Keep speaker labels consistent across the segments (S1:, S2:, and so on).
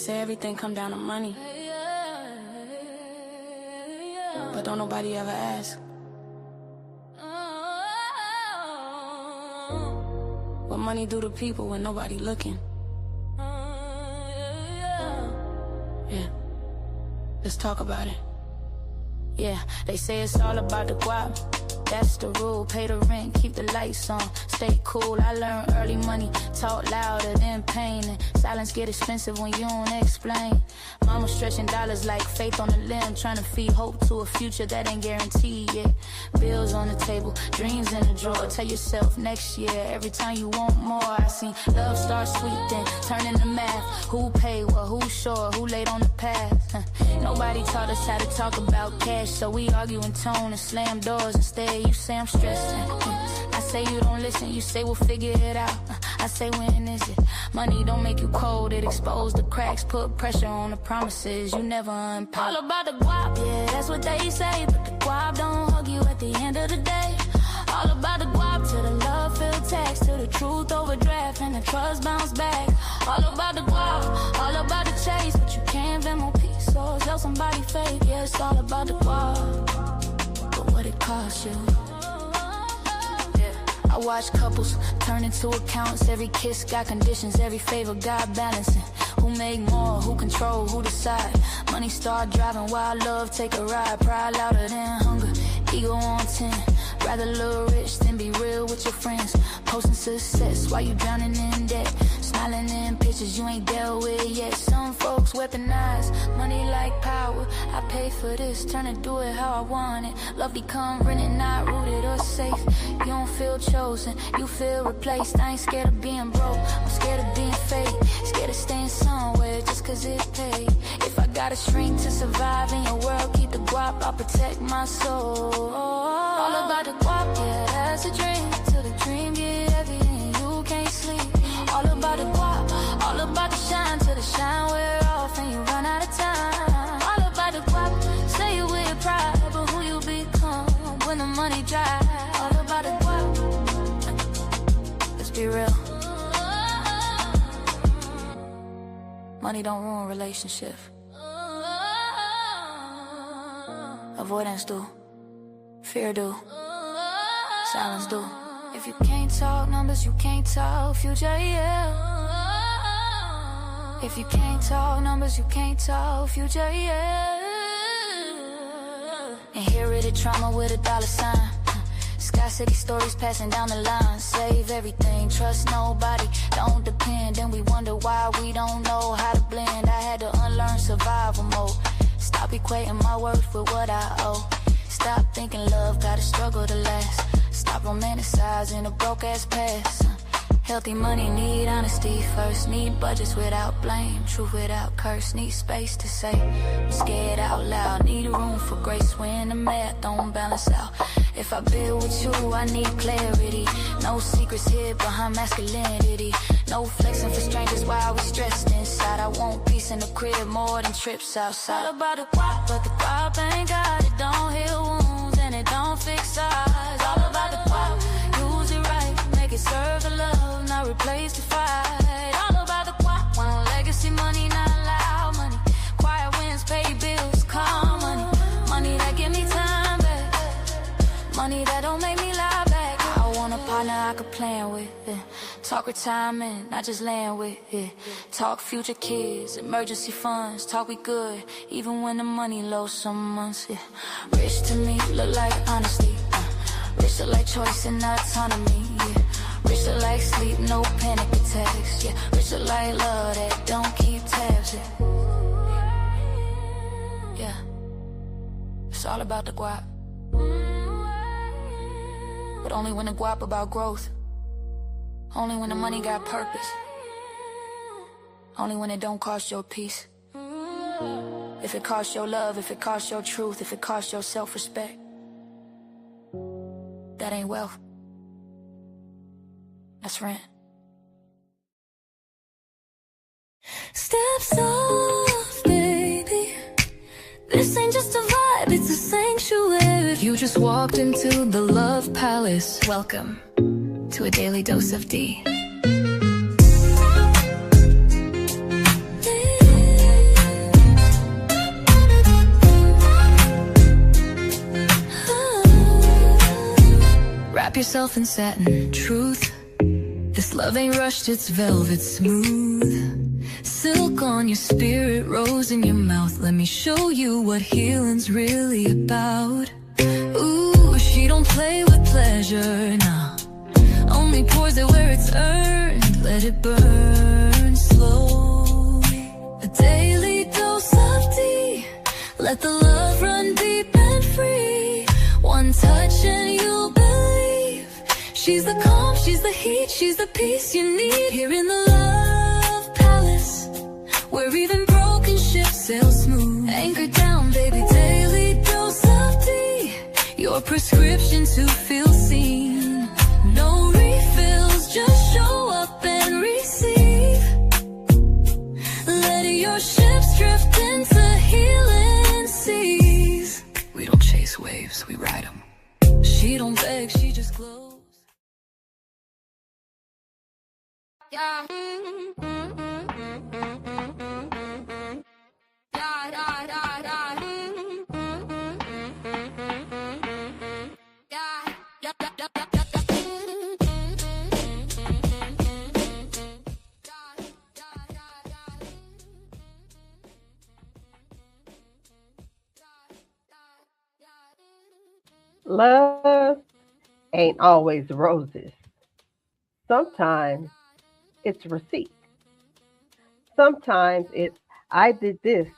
S1: say everything come down to money, but don't nobody ever ask, what money do to people when nobody looking? Yeah, let's talk about it. Yeah, they say it's all about the guap. That's the rule, pay the rent, keep the lights on, stay cool. I learned early money, talk louder than pain, and silence get expensive when you don't explain. Mama stretching dollars like faith on a limb, trying to feed hope to a future that ain't guaranteed yet. Bills on the table, dreams in the drawer. Tell yourself next year, every time you want more. I seen love start sweet, then turn into math. Who paid what, who sure, who laid on the path? Nobody taught us how to talk about cash, so we argue in tone and slam doors instead. You say I'm stressing, I say you don't listen. You say we'll figure it out, I say when is it? Money don't make you cold, it exposed the cracks, put pressure on the promises you never unpack. All about the guap, yeah, that's what they say, but the guap don't hug you at the end of the day. All about the guap, to the love filled text, to the truth overdraft and the trust bounce back. All about the guap, all about the chase, but you can't Venmo peace or sell somebody fake. Yeah, it's all about the guap, but what it costs you. I watch couples turn into accounts. Every kiss got conditions, every favor got balancing. Who make more, who control, who decide? Money start driving while love take a ride. Pride louder than hunger, ego on 10. Rather look rich than be real with your friends. Posting success while you drowning in debt. Smiling in pictures you ain't dealt with yet. Some folks weaponize money like power. I pay for this, turn to do it how I want it. Love become rented, not rooted or safe. You don't feel chosen, you feel replaced. I ain't scared of being broke, I'm scared of being fake. Scared of staying somewhere just cause it paid. If I gotta shrink to survive in your world, keep the guap, I'll protect my soul. All about the guap, yeah, that's a dream. Till the dream get heavy and you can't sleep. All about the guap, all about the shine. Till the shine wear off and you run out of time. All about the guap, say it with pride, but who you become when the money dry. All about the guap, let's be real. Money don't ruin relationship. Avoidance do. Fear do. Silence do. If you can't talk numbers, you can't talk future, yeah. If you can't talk numbers, you can't talk future, yeah. Inherited trauma with a dollar sign. Sky City stories passing down the line. Save everything, trust nobody, don't depend. And we wonder why we don't know how to blend. I had to unlearn survival mode. Stop equating my worth with what I owe. Stop thinking love gotta struggle to last. Stop romanticizing a broke ass past. Healthy money need honesty first. Need budgets without blame, truth without curse. Need space to say I'm scared out loud. Need room for grace when the math don't balance out. If I build with you, I need clarity. No secrets hid behind masculinity. No flexing for strangers while we stressed inside. I want peace in the crib more than trips outside. All about the guap, but the guap ain't got it. Don't heal wounds and it don't fix eyes. All about the guap, use it right, make it serve the love, not replace the fight. All about the guap, one legacy money, not loud money. Quiet wins, pay bills, calm money. Money that give me time back, money that don't make me lie back. I want a partner I could plan with, yeah. Talk retirement, not just land with, yeah. Talk future kids, emergency funds. Talk we good, even when the money low some months, yeah. Rich to me look like honesty, rich look like choice and autonomy, yeah. Rich look like sleep, no panic attacks, yeah. Rich look like love that don't keep tabs, yeah. Yeah, it's all about the guap, but only when the guap about growth. Only when the money got purpose. Only when it don't cost your peace. If it costs your love, if it costs your truth, if it costs your self-respect, that ain't wealth. That's rent.
S2: Steps off, baby. This ain't just a vibe, it's a sanctuary. You just walked into the Love Palace. Welcome to a Daily Dose of Dee. yourself in satin. Truth, this love ain't rushed, it's velvet smooth. Silk on your spirit, rose in your mouth. Let me show you what healing's really about. Ooh, she don't play with pleasure, nah. Only pours it where it's earned. Let it burn slow. A daily dose of Dee. Let the love run deep and free. One touch and you'll believe. She's the calm, she's the heat, she's the peace you need. Here in the love palace, where even broken ships sail smooth. Anchor down, baby, daily dose of Dee. Your prescription to feel seen. No refills, just show up and receive. Let your ships drift into healing seas. We don't chase waves, we ride them. She don't beg, she just glows. Yeah.
S3: Love ain't always roses. Sometimes it's receipt. Sometimes it's I did this,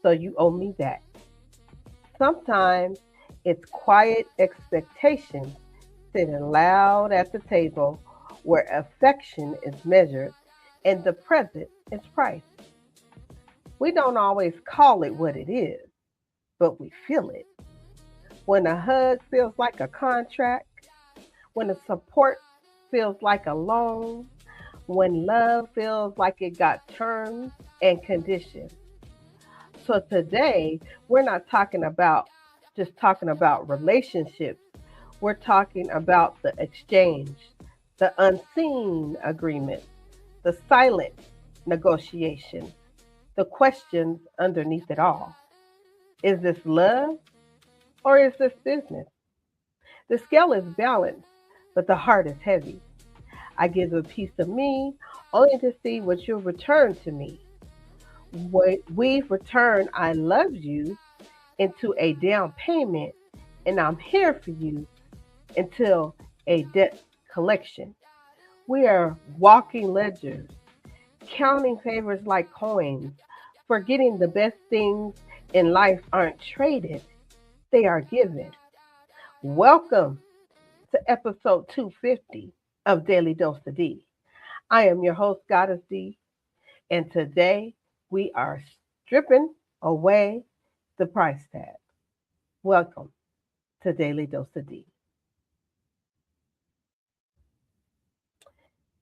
S3: so you owe me that. Sometimes it's quiet expectations sitting loud at the table where affection is measured and the present is priced. We don't always call it what it is, but we feel it. When a hug feels like a contract, when a support feels like a loan, when love feels like it got terms and conditions. So today, we're not talking about relationships. We're talking about the exchange, the unseen agreement, the silent negotiation, the questions underneath it all. Is this love or is this business? The scale is balanced, but the heart is heavy. I give a piece of me only to see what you'll return to me. We've returned I love you into a down payment, and I'm here for you until a debt collection. We are walking ledgers, counting favors like coins, forgetting the best things in life aren't traded, they are given. Welcome to episode 250 of Daily Dose of Dee. I am your host, Goddessdee, and today we are stripping away the price tag. Welcome to Daily Dose of Dee.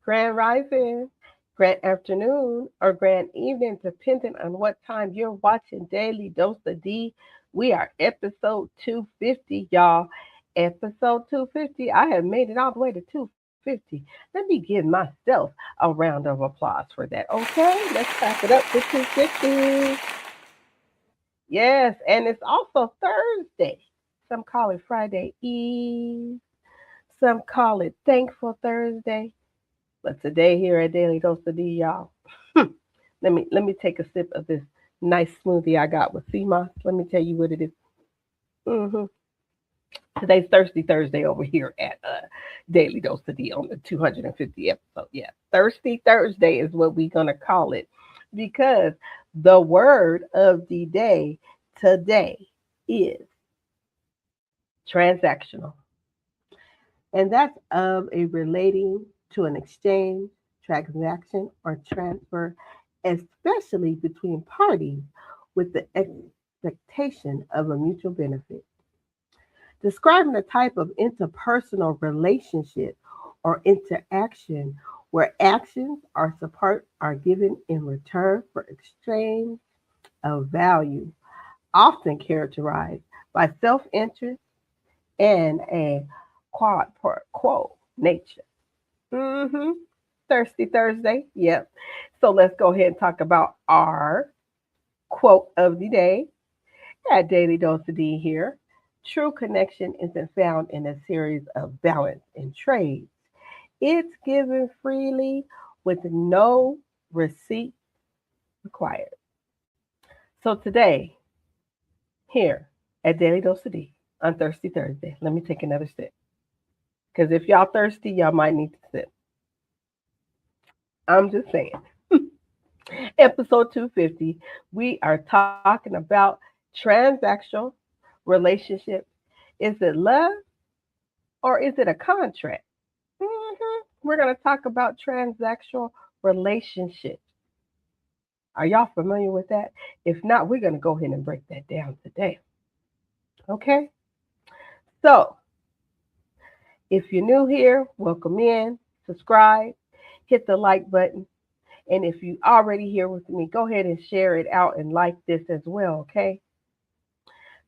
S3: Grand rising, grand afternoon, or grand evening, depending on what time you're watching Daily Dose of Dee. We are episode 250, y'all. Episode 250. I have made it all the way to 250. Let me give myself a round of applause for that. Okay, let's clap it up to 250. Yes, and it's also Thursday. Some call it Friday Eve. Some call it Thankful Thursday. But today here at Daily Dose of Dee, y'all, let me take a sip of this nice smoothie I got with sea moss. Let me tell you what it is. Today's Thirsty Thursday over here at Daily Dose of Dee on the 250 episode. Yeah, Thirsty Thursday is what we're going to call it because the word of the day today is transactional. And that's of a relating to an exchange, transaction, or transfer, especially between parties with the expectation of a mutual benefit. Describing a type of interpersonal relationship or interaction where actions or support are given in return for exchange of value, often characterized by self-interest and a quid pro quo nature. Thirsty Thursday. Yep. So let's go ahead and talk about our quote of the day at Daily Dose of Dee here. True connection isn't found in a series of balance and trades. It's given freely with no receipt required. So today, here at Daily Dose of Dee on Thirsty Thursday, let me take another sip. Because if y'all thirsty, y'all might need to sip. I'm just saying. Episode 250, we are talking about transactional relationship. Is it love or is it a contract? We're going to talk about transactional relationships. Are y'all familiar with that? If not, we're going to go ahead and break that down today. Okay? So, if you're new here, welcome in, subscribe, hit the like button. And if you already here with me, go ahead and share it out and like this as well, okay?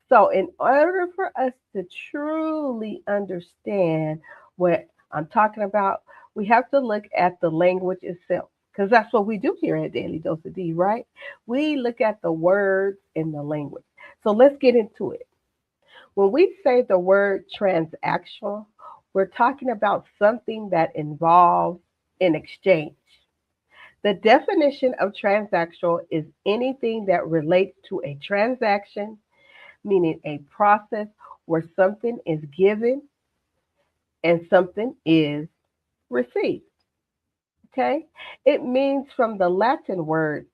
S3: So, in order for us to truly understand what I'm talking about, we have to look at the language itself because that's what we do here at Daily Dose of D, right? We look at the words in the language. So, let's get into it. When we say the word transactional, we're talking about something that involves an exchange. The definition of transactional is anything that relates to a transaction, meaning a process where something is given and something is received. Okay? It means from the Latin word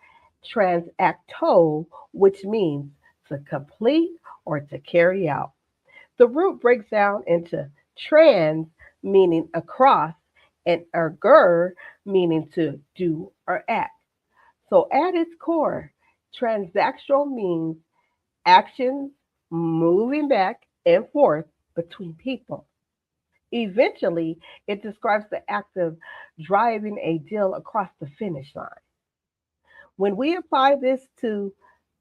S3: transacto, which means to complete or to carry out. The root breaks down into trans, meaning across, and erger, meaning to do or act. So at its core, transactional means actions moving back and forth between people. Eventually, it describes the act of driving a deal across the finish line. When we apply this to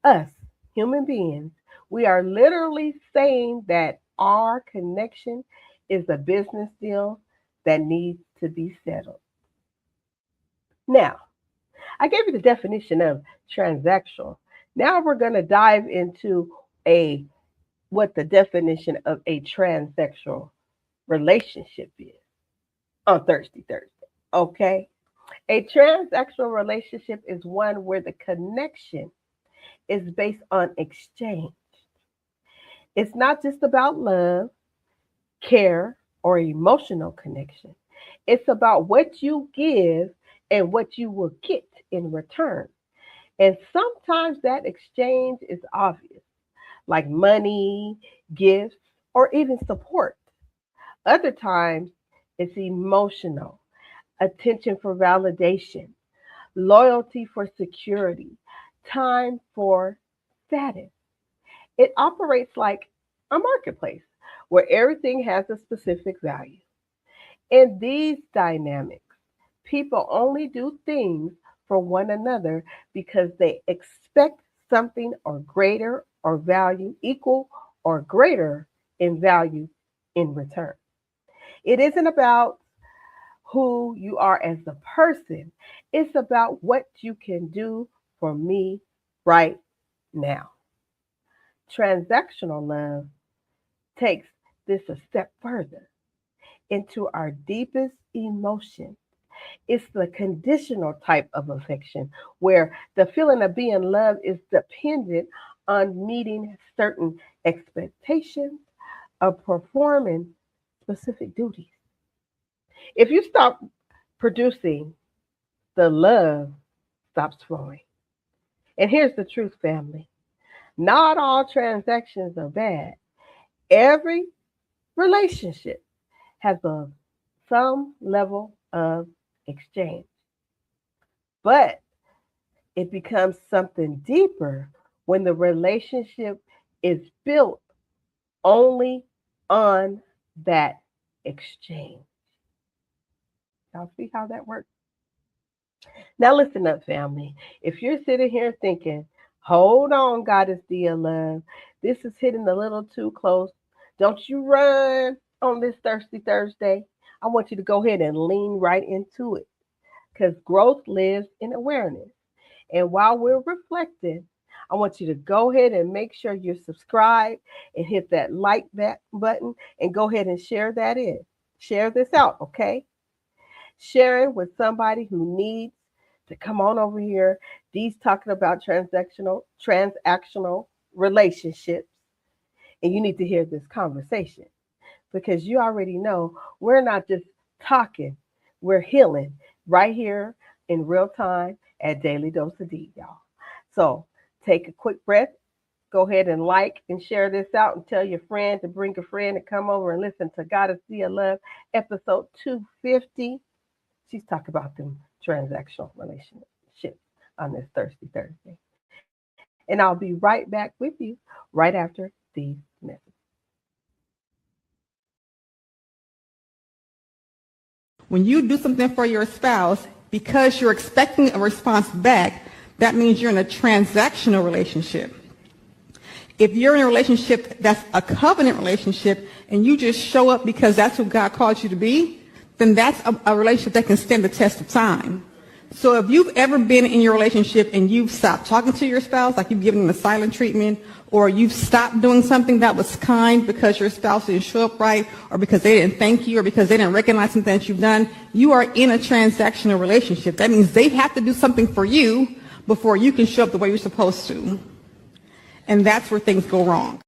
S3: us, human beings, we are literally saying that our connection is a business deal that needs to be settled. Now, I gave you the definition of transactional. Now we're going to dive into a what the definition of a transsexual relationship is on Thirsty Thursday. Okay? A transsexual relationship is one where the connection is based on exchange. It's not just about love, care, or emotional connection. It's about what you give and what you will get in return. And sometimes that exchange is obvious, like money, gifts, or even support. Other times it's emotional, attention for validation, loyalty for security, time for status. It operates like a marketplace where everything has a specific value. In these dynamics, people only do things for one another because they expect something or greater or value equal or greater in value in return. It isn't about who you are as a person, it's about what you can do for me right now. Transactional love takes this a step further into our deepest emotion. It's the conditional type of affection where the feeling of being loved is dependent on meeting certain expectations of performing specific duties. If you stop producing, the love stops flowing. And here's the truth, family. Not all transactions are bad. Every relationship has some level of exchange, but it becomes something deeper when the relationship is built only on that exchange. Y'all see how that works? Now, listen up, family. If you're sitting here thinking, hold on, Goddessdee of love, this is hitting a little too close. Don't you run on this Thirsty Thursday. I want you to go ahead and lean right into it because growth lives in awareness. And while we're reflecting, I want you to go ahead and make sure you're subscribed and hit that like that button and go ahead and share that in. Share this out, okay? Share it with somebody who needs to come on over here. Dee's talking about transactional relationships, and you need to hear this conversation because you already know we're not just talking, we're healing right here in real time at Daily Dose of Dee, y'all. So take a quick breath. Go ahead and like and share this out and tell your friend to bring a friend and come over and listen to Goddessdee of Love, episode 250. She's talking about them transactional relationships on this Thirsty Thursday. And I'll be right back with you right after these messages.
S4: When you do something for your spouse, because you're expecting a response back, that means you're in a transactional relationship. If you're in a relationship that's a covenant relationship and you just show up because that's who God called you to be, then that's a relationship that can stand the test of time. So if you've ever been in your relationship and you've stopped talking to your spouse, like you've given them a silent treatment, or you've stopped doing something that was kind because your spouse didn't show up right, or because they didn't thank you, or because they didn't recognize something that you've done, you are in a transactional relationship. That means they have to do something for you before you can show up the way you're supposed to. And that's where things go wrong.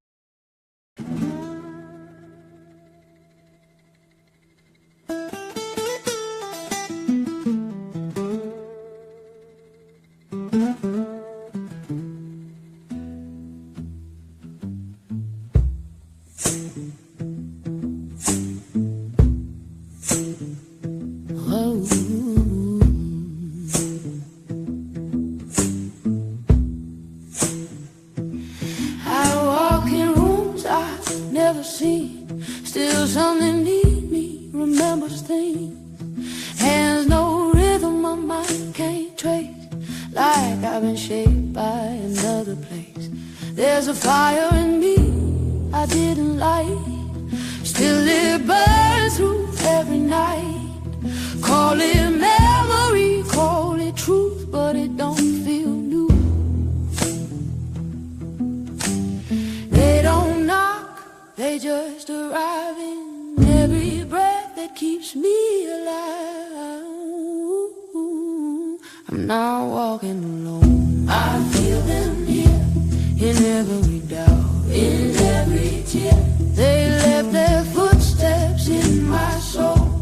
S1: Still something need me, remembers things. Hands no rhythm, my mind can't trace. Like I've been shaped by another place. There's a fire in me I didn't light. Still it burns through every night. Call it memory, call it truth, but it don't feel new. They don't knock, they just arrive in every breath that keeps me alive. I'm not walking alone, I feel them here, in every doubt, in every tear. They left their footsteps in my soul.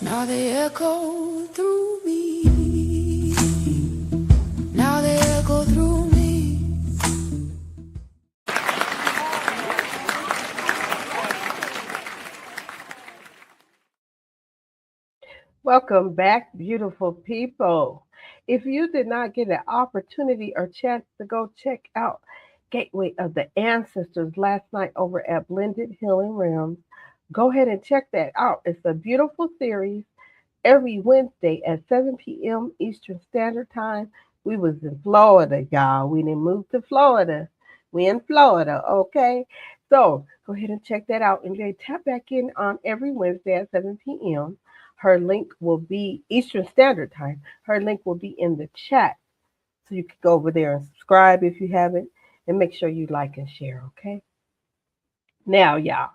S1: Now they echo through me. Now they echo through me.
S3: Welcome back, beautiful people. If you did not get an opportunity or chance to go check out Gateway of the Ancestors last night over at Blended Healing Realms, go ahead and check that out. It's a beautiful series every Wednesday at 7 p.m. Eastern Standard Time. We was in Florida, y'all. We didn't move to Florida. We in Florida, okay? So go ahead and check that out. And then tap back in on every Wednesday at 7 p.m. Her link will be Eastern Standard Time. Her link will be in the chat. So you can go over there and subscribe if you haven't. And make sure you like and share, okay? Now, y'all,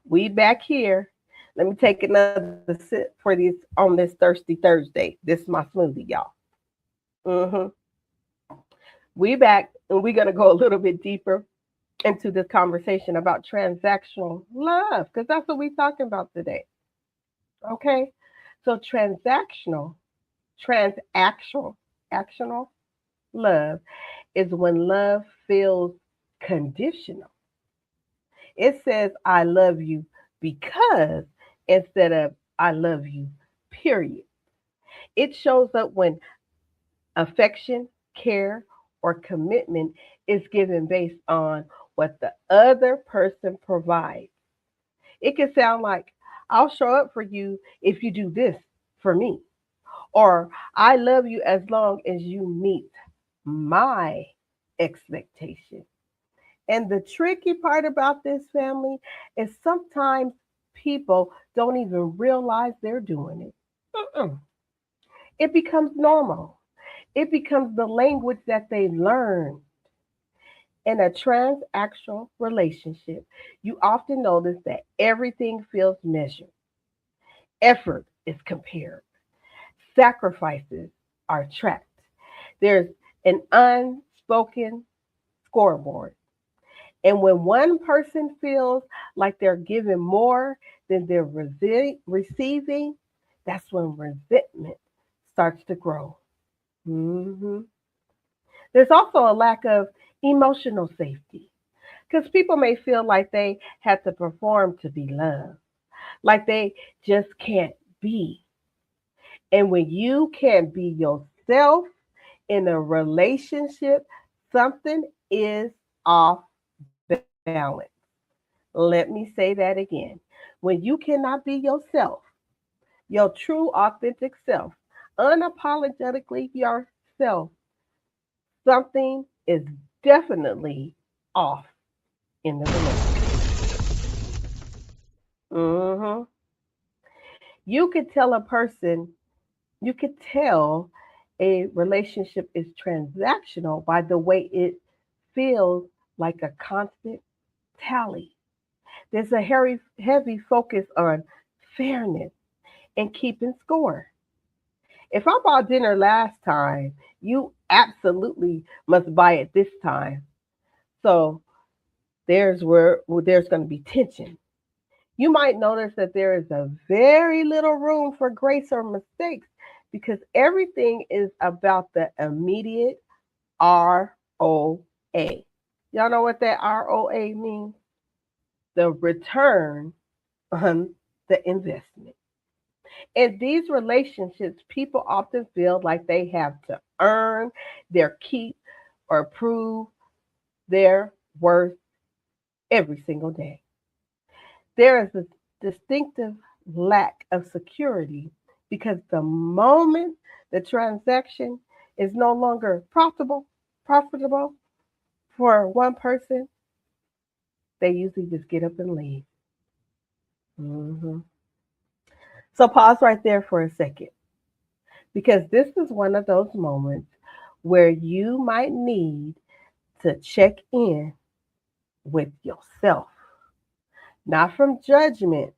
S3: we back here. Let me take another sip for this on this Thirsty Thursday. This is my smoothie, y'all. We back, and we're going to go a little bit deeper into this conversation about transactional love, because that's what we're talking about today. Okay? So transactional love is when love feels conditional. It says, I love you because instead of I love you, period. It shows up when affection, care, or commitment is given based on what the other person provides. It can sound like, I'll show up for you if you do this for me. Or I love you as long as you meet my expectation. And the tricky part about this, family, is sometimes people don't even realize they're doing it. It becomes normal. It becomes the language that they learn. In a transactional relationship, you often notice that everything feels measured. Effort is compared. Sacrifices are tracked. There's an unspoken scoreboard. And when one person feels like they're giving more than they're receiving, that's when resentment starts to grow. Mhm. There's also a lack of emotional safety because people may feel like they have to perform to be loved, like they just can't be. And when you can't be yourself in a relationship, something is off balance. Let me say that again. When you cannot be yourself, your true, authentic self, unapologetically yourself, something is definitely off in the relationship. hmm You could tell a person, you could tell a relationship is transactional by the way it feels like a constant tally. There's a heavy focus on fairness and keeping score. If I bought dinner last time, you absolutely must buy it this time. So there's where there's going to be tension. You might notice that there is a very little room for grace or mistakes because everything is about the immediate ROA. Y'all know what that ROA means? The return on the investment. In these relationships, people often feel like they have to earn their keep or prove their worth every single day. There is a distinctive lack of security because the moment the transaction is no longer profitable for one person, they usually just get up and leave. hmm So pause right there for a second because this is one of those moments where you might need to check in with yourself, not from judgment,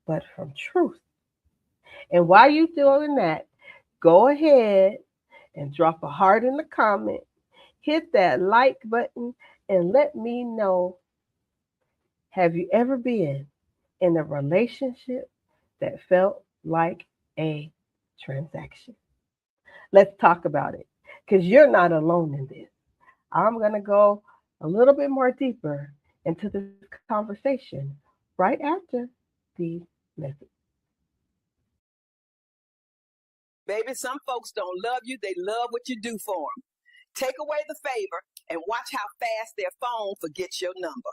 S3: but from truth. And while you're doing that, go ahead and drop a heart in the comment, hit that like button, and let me know, have you ever been in a relationship that felt like a transaction? Let's talk about it because you're not alone in this. I'm going to go a little bit more deeper into this conversation right after these messages.
S5: Baby, some folks don't love you, they love what you do for them. Take away the favor and watch how fast their phone forgets your number.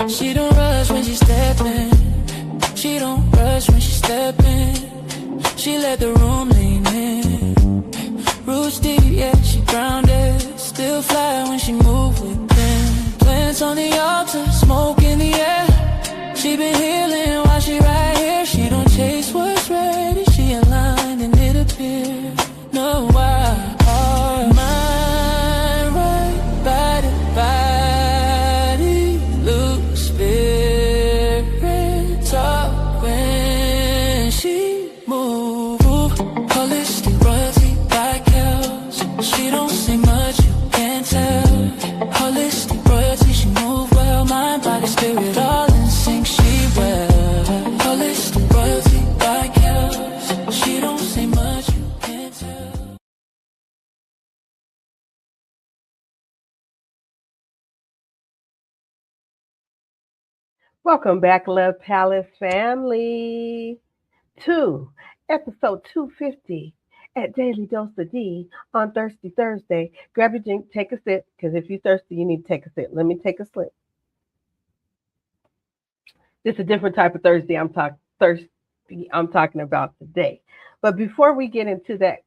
S2: She don't rush when she stepping. She don't rush when she stepping. She let the room lean in. Roots deep, yeah, she grounded. Still fly when she move with them. Plants on the altar, smoke in the air. She been healing while she right here. She don't chase what's ready. She aligned and it appeared. No, why? Mind right, body, body, loose spirit, talk when she move. Holistic royalty by cows. She don't say much, you can't tell. Holistic royalty, she move well, mind, body,
S3: Welcome back, Love Palace family, to episode 250 at Daily Dose of Dee on Thirsty Thursday. Grab your drink, take a sip, because if you're thirsty, you need to take a sip. Let me take a sip. It's a different type of Thursday thirsty I'm talking about today. But before we get into that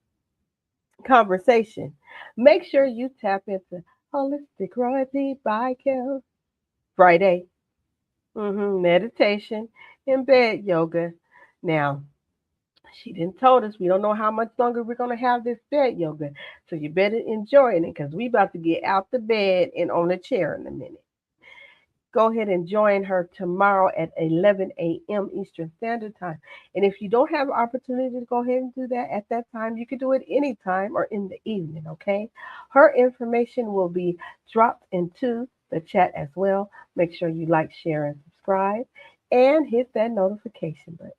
S3: conversation, make sure you tap into Holistic Royalty by Kel Friday. Meditation and bed yoga. Now, she didn't told us we don't know how much longer we're gonna have this bed yoga, so you better enjoy it because we about to get out the bed and on the chair in a minute. Go ahead and join her tomorrow at 11 a.m. Eastern Standard Time. And if you don't have an opportunity to go ahead and do that at that time, you can do it anytime or in the evening, okay? Her information will be dropped into the chat as well. Make sure you like, share, and subscribe, and hit that notification button.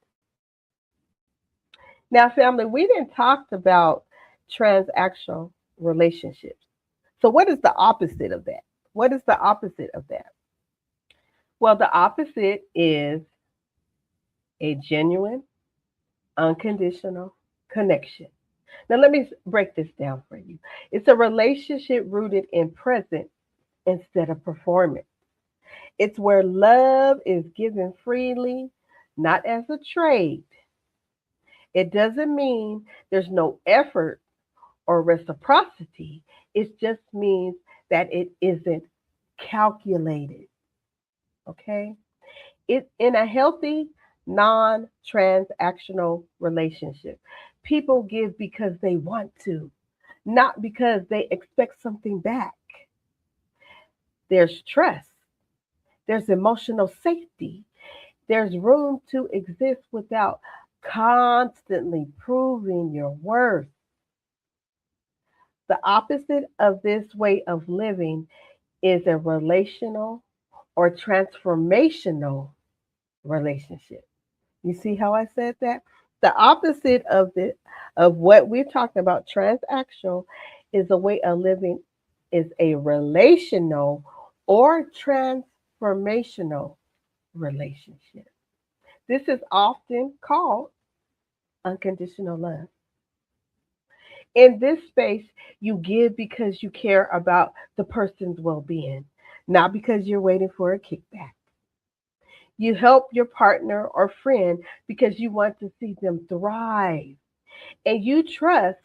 S3: Now, family, we didn't talk about transactional relationships. So what is the opposite of that? What is the opposite of that? Well, the opposite is a genuine, unconditional connection. Now, let me break this down for you. It's a relationship rooted in present instead of performance. It's where love is given freely, not as a trade. It doesn't mean there's no effort or reciprocity. It just means that it isn't calculated. Okay? It in a healthy, non-transactional relationship. People give because they want to, not because they expect something back. There's trust, there's emotional safety, there's room to exist without constantly proving your worth. The opposite of this way of living is a relational or transformational relationship. You see how I said that? The opposite of what we're talking about, transactional, is a way of living is a relational or transformational relationship. This is often called unconditional love. In this space, you give because you care about the person's well being, not because you're waiting for a kickback. You help your partner or friend because you want to see them thrive. And you trust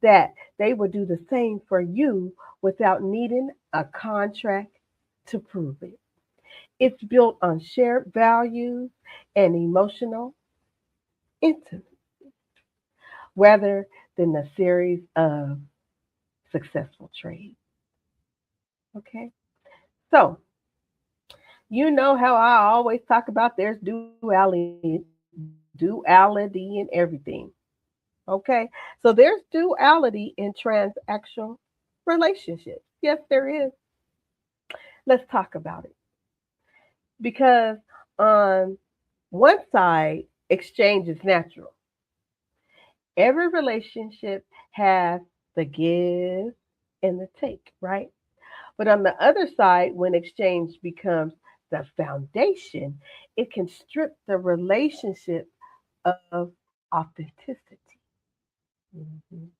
S3: that they will do the same for you without needing a contract to prove it. It's built on shared values and emotional intimacy rather than a series of successful trades. Okay? So, you know how I always talk about there's duality in everything. Okay? So there's duality in transactional relationships. Yes, there is. Let's talk about it. Because on one side, exchange is natural. Every relationship has the give and the take, right? But on the other side, when exchange becomes the foundation, it can strip the relationship of authenticity. Mhm.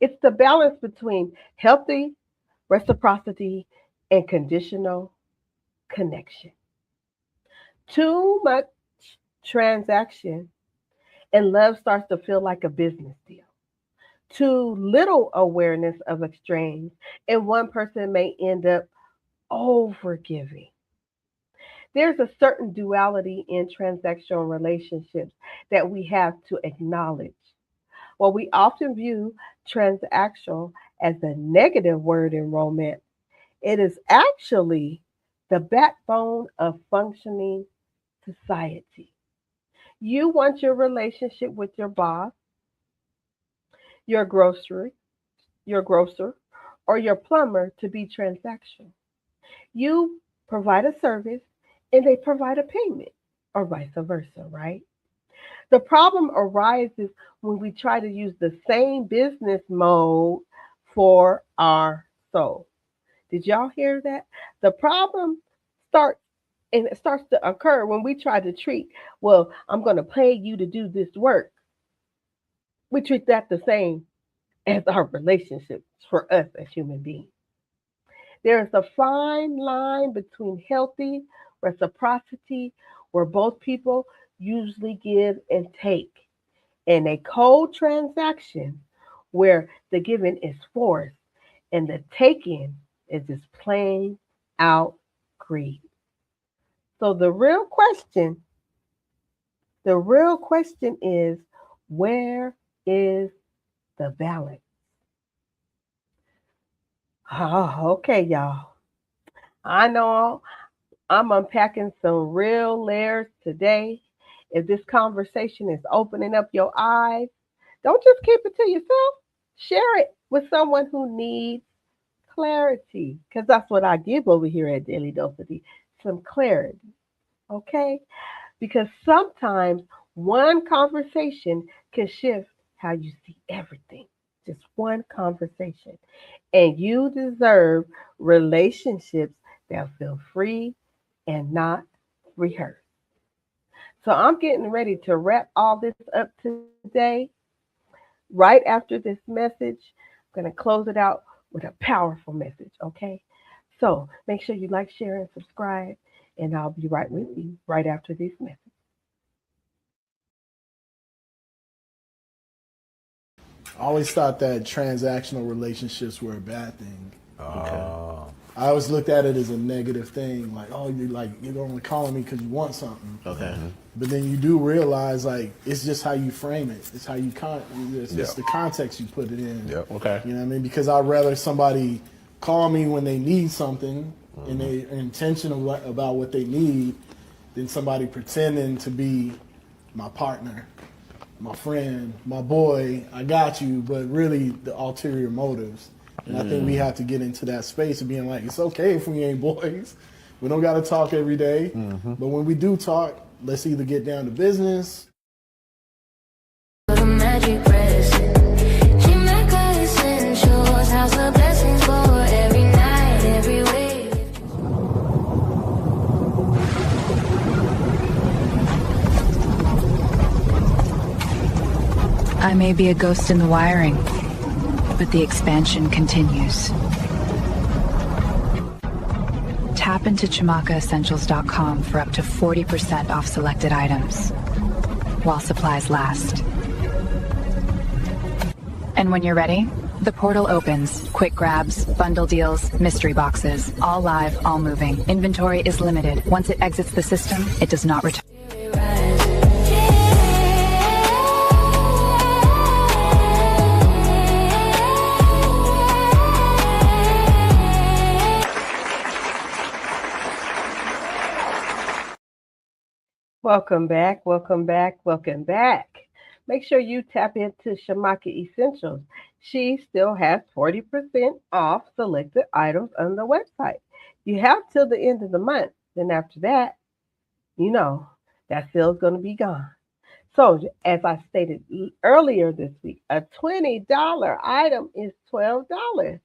S3: It's the balance between healthy reciprocity and conditional connection. Too much transaction and love starts to feel like a business deal. Too little awareness of exchange, and one person may end up overgiving. There's a certain duality in transactional relationships that we have to acknowledge. While we often view transactional as a negative word in romance, it is actually the backbone of functioning society. You want your relationship with your boss, your grocery, your grocer, or your plumber to be transactional. You provide a service and they provide a payment, or vice versa, right? The problem arises when we try to use the same business mode for our soul. Did y'all hear that? The problem starts And it starts to occur when we try to treat, well, I'm going to pay you to do this work. We treat that the same as our relationships for us as human beings. There is a fine line between healthy reciprocity, where both people usually give and take, and a cold transaction where the giving is forced and the taking is just plain out greed. So the real question is, where is the balance? Oh, okay, y'all. I know I'm unpacking some real layers today. If this conversation is opening up your eyes, don't just keep it to yourself. Share it with someone who needs clarity, because that's what I give over here at Daily Dose of Dee, some clarity, okay? Because sometimes one conversation can shift how you see everything. Just one conversation. And you deserve relationships that feel free and not rehearsed. So I'm getting ready to wrap all this up today. Right after this message, I'm going to close it out with a powerful message, okay? So make sure you like, share, and subscribe, and I'll be right with you right after this message.
S6: I always thought that transactional relationships were a bad thing.
S7: Oh,
S6: I always looked at it as a negative thing, like, oh, you're only calling me because you want something.
S7: okay.
S6: But then you do realize, like, it's just how you frame it. It's how you it's the context you put it in.
S7: Yep. Okay.
S6: You know what I mean? Because I'd rather somebody call me when they need something and they're intentional about what they need than somebody pretending to be my partner, my friend, my boy, I got you, but really the ulterior motives. And I think we have to get into that space of being like, it's okay if we ain't boys. We don't got to talk every day. But when we do talk, let's either get down to business.
S2: The magic press. Jamaica essentials, house of blessings for every night, every way. I may be a ghost in the wiring, but the expansion continues. Tap into ChamakaEssentials.com for up to 40% off selected items, while supplies last. And when you're ready, the portal opens. Quick grabs, bundle deals, mystery boxes, all live, all moving. Inventory is limited. Once it exits the system, it does not return.
S3: Welcome back, welcome back, welcome back. Make sure you tap into Shamaka Essentials. She still has 40% off selected items on the website. You have till the end of the month. Then after that, you know, that sale's going to be gone. So, as I stated earlier this week, a $20 item is $12.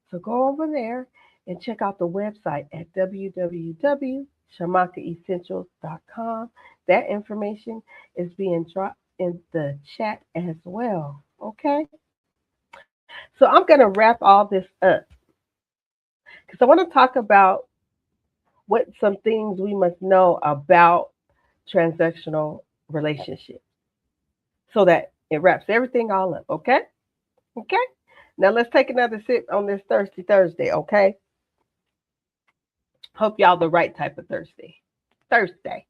S3: So go over there and check out the website at www.shamakaessentials.com. That information is being dropped in the chat as well. Okay? So I'm going to wrap all this up because I want to talk about what some things we must know about transactional relationships so that it wraps everything all up. Okay? Okay? Now let's take another sip on this Thirsty Thursday. Okay? Hope y'all the right type of thirsty. Thursday.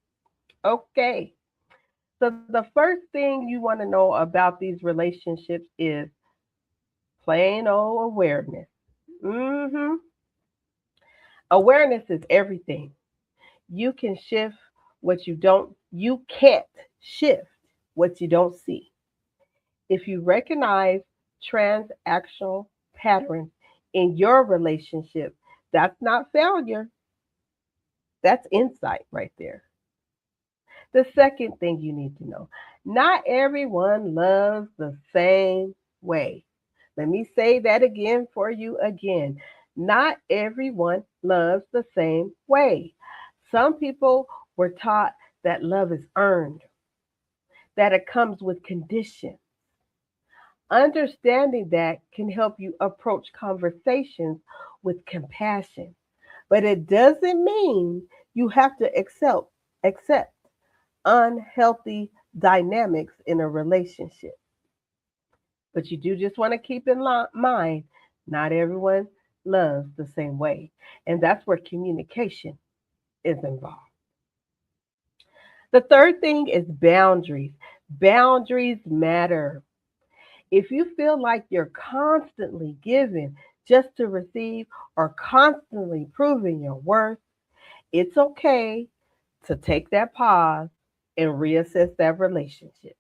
S3: Okay. So the first thing you want to know about these relationships is plain old awareness. hmm Awareness is everything. You can shift what you don't, you can't shift what you don't see. If you recognize transactional patterns in your relationship, that's not failure. That's insight right there. The second thing you need to know, not everyone loves the same way. Let me say that again for you again. Not everyone loves the same way. Some people were taught that love is earned, that it comes with conditions. Understanding that can help you approach conversations with compassion, but it doesn't mean you have to accept unhealthy dynamics in a relationship. But you do just want to keep in mind not everyone loves the same way. And that's where communication is involved. The third thing is boundaries. Boundaries matter. If you feel like you're constantly giving just to receive or constantly proving your worth, it's okay to take that pause and reassess that relationship.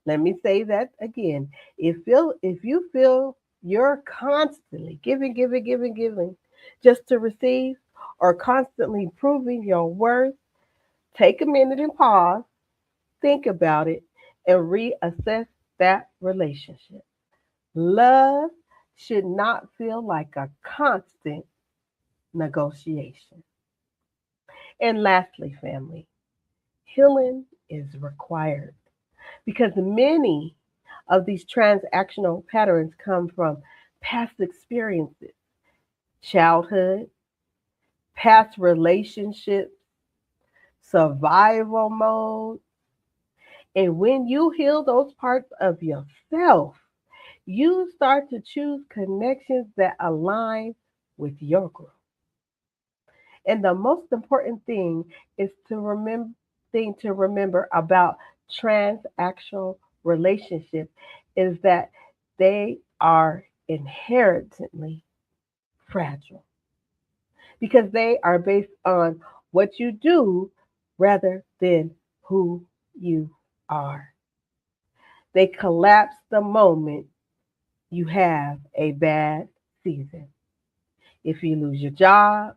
S3: Let me say that again. If you feel you're constantly giving just to receive or constantly proving your worth, take a minute and pause, think about it, and reassess that relationship. Love should not feel like a constant negotiation. And lastly, family, healing is required because many of these transactional patterns come from past experiences, childhood, past relationships, survival mode. And when you heal those parts of yourself, you start to choose connections that align with your growth. And the most important thing to remember about transactional relationships is that they are inherently fragile because they are based on what you do rather than who you are. They collapse the moment you have a bad season. If you lose your job,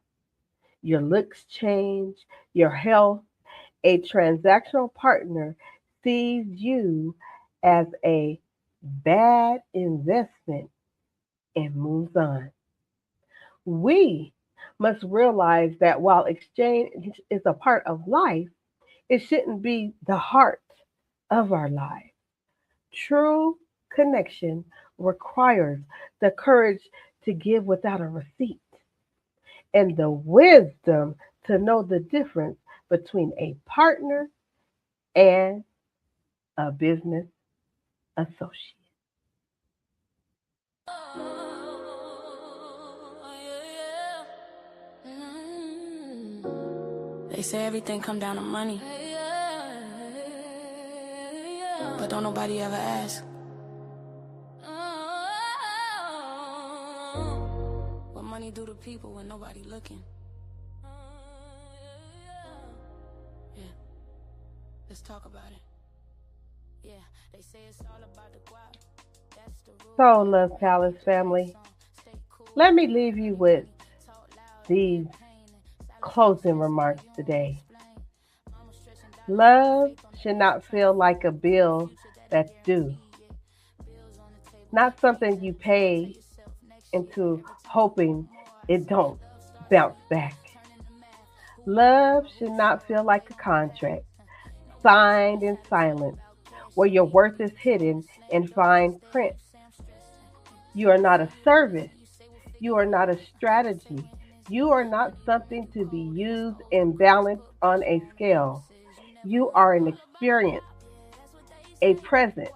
S3: your looks change, your health, a transactional partner sees you as a bad investment and moves on. We must realize that while exchange is a part of life, it shouldn't be the heart of our life. True connection requires the courage to give without a receipt and the wisdom to know the difference between a partner and a business associate.
S1: They say everything come down to money, but don't nobody ever ask, what money do to people when nobody looking? Yeah, let's talk about it. Yeah, they say it's all about the guap. That's the rule.
S3: So, Love Palace family, let me leave you with these closing remarks today. Love should not feel like a bill that's due, not something you pay into hoping it don't bounce back. Love should not feel like a contract signed in silence where your worth is hidden in fine print. You are not a service. You are not a strategy. You are not something to be used and balanced on a scale. You are an experience, a presence,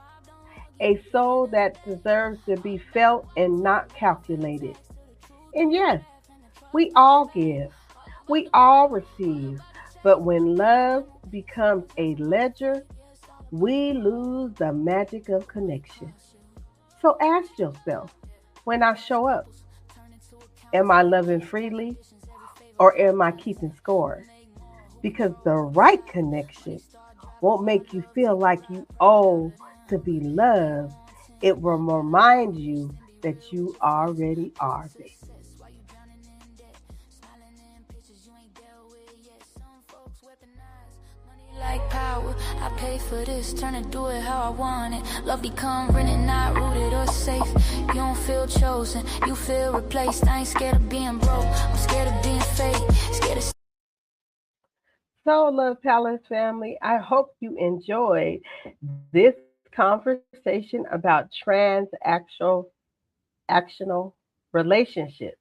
S3: a soul that deserves to be felt and not calculated. And yes, we all give, we all receive, but when love becomes a ledger, we lose the magic of connection. So ask yourself, when I show up, am I loving freely or am I keeping score? Because the right connection won't make you feel like you owe to be loved. It will remind you that you already are, baby.
S1: Like power, I pay for this, turn and do it how I want it. Love become rented, not rooted or safe. You don't feel chosen, you feel replaced. I ain't scared of being broke, I'm scared of being fake. Scared of
S3: So, Love Palace family, I hope you enjoyed this conversation about actional relationships.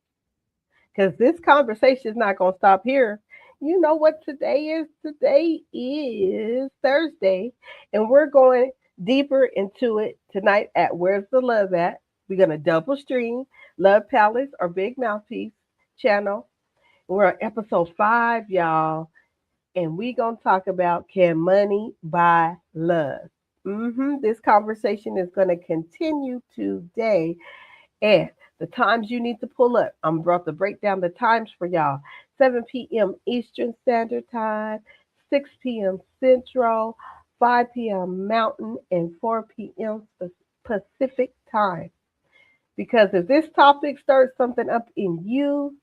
S3: Because this conversation is not going to stop here. You know what today is? Today is Thursday, and we're going deeper into it tonight at Where's the Love At? We're going to double stream Love Palace or Big Mouthpiece channel. We're on episode 5, y'all, and we're going to talk about can money buy love? This conversation is going to continue today. And the times you need to pull up, I'm about to break down the times for y'all. 7 p.m. Eastern Standard Time, 6 p.m. Central, 5 p.m. Mountain, and 4 p.m. Pacific Time. Because if this topic stirs something up in you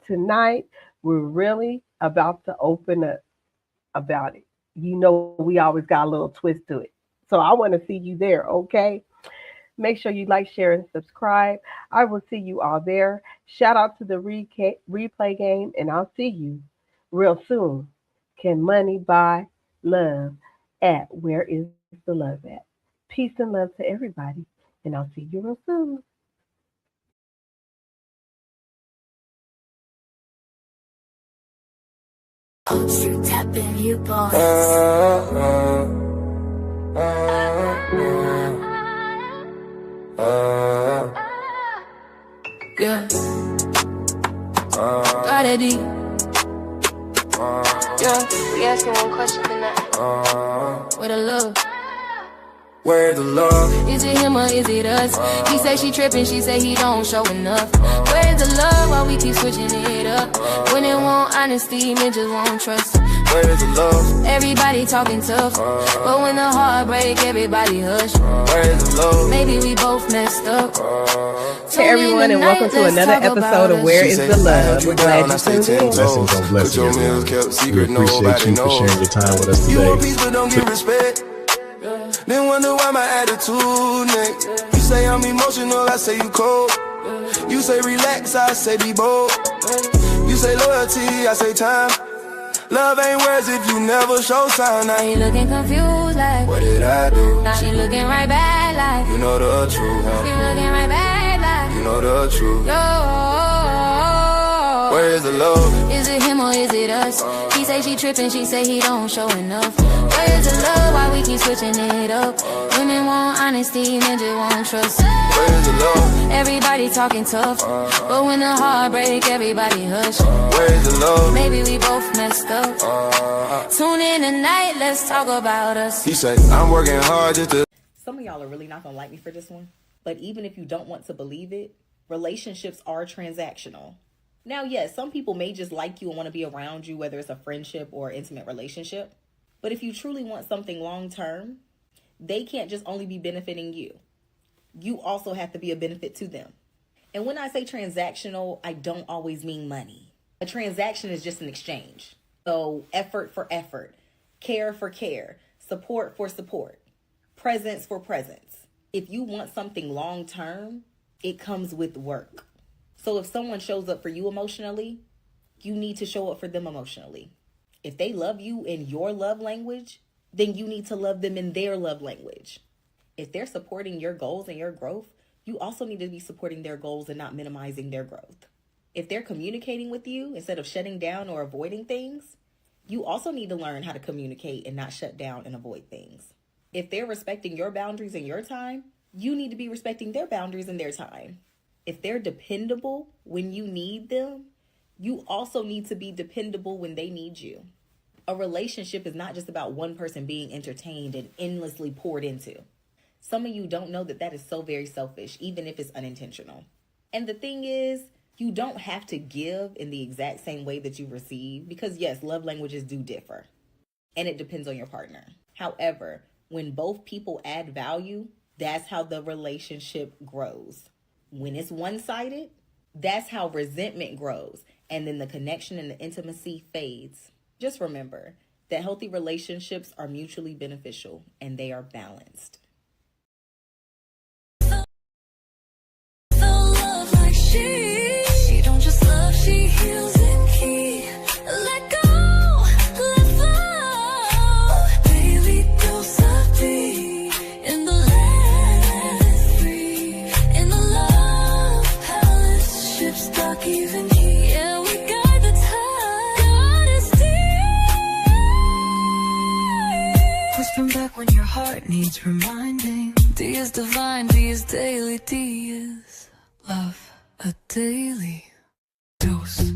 S3: tonight, we're really about to open up about it. You know, we always got a little twist to it. So I want to see you there, okay? Make sure you like, share, and subscribe. I will see you all there. Shout out to the replay game, and I'll see you real soon. Can money buy love at Where is the Love At? Peace and love to everybody, and I'll see you real soon.
S1: You tapping, you boss. Yeah. Goddessdee. Yeah. We asking one question tonight. Where the love?
S7: Where the love?
S1: Is it him or is it us? He say she tripping, she say he don't show enough. Where's the love while we keep switching it up? When it want honesty, men just won't trust.
S7: Where's the love?
S1: Everybody talking tough, but when the heart break, everybody hush.
S7: Where's the love?
S1: Maybe we both messed up.
S3: Hey everyone, and welcome to another episode of Where is the Love? We're glad you tuned in.
S8: Blessings on blessings, everyone. We appreciate you for sharing your time with us
S7: You want
S8: today.
S7: peace but don't give respect. Then wonder why my attitude next. You say I'm emotional, I say you cold. You say relax, I say be bold. You say loyalty, I say time. Love ain't words if you never show sign. Now
S1: She looking confused like,
S7: what did I do?
S1: now she looking right back like,
S7: You know the truth,
S1: she looking right back like,
S7: You know the truth.
S1: yo.
S7: Where's the love?
S1: Is it him or is it us? He say she tripping, she say he don't show enough. Where's the love while we keep switching it up? Women want honesty, men just won't trust.
S7: Where's the love?
S1: Everybody talking tough, but when the heart break, everybody hush.
S7: Where's the love?
S1: Maybe we both messed up. Tune in tonight, let's talk about us.
S7: He say I'm working hard just to.
S9: Some of y'all are really not gonna like me for this one, but even if you don't want to believe it, relationships are transactional. Now, yes, some people may just like you and want to be around you, whether it's a friendship or intimate relationship. But if you truly want something long term, they can't just only be benefiting you. You also have to be a benefit to them. And when I say transactional, I don't always mean money. A transaction is just an exchange. So effort for effort, care for care, support for support, presence for presence. If you want something long term, it comes with work. So if someone shows up for you emotionally, you need to show up for them emotionally. If they love you in your love language, then you need to love them in their love language. If they're supporting your goals and your growth, you also need to be supporting their goals and not minimizing their growth. If they're communicating with you instead of shutting down or avoiding things, you also need to learn how to communicate and not shut down and avoid things. If they're respecting your boundaries and your time, you need to be respecting their boundaries and their time. If they're dependable when you need them, you also need to be dependable when they need you. A relationship is not just about one person being entertained and endlessly poured into. Some of you don't know that is so very selfish, even if it's unintentional. And the thing is, you don't have to give in the exact same way that you receive, because yes, love languages do differ. And it depends on your partner. However, when both people add value, that's how the relationship grows. When it's one-sided, that's how resentment grows, and then the connection and the intimacy fades. Just remember that healthy relationships are mutually beneficial and they are balanced.
S2: Love like she don't just love, she heals and keep. Let go, let fly. Songs from back when your heart needs reminding. D is divine, D is daily, D is love. A daily dose.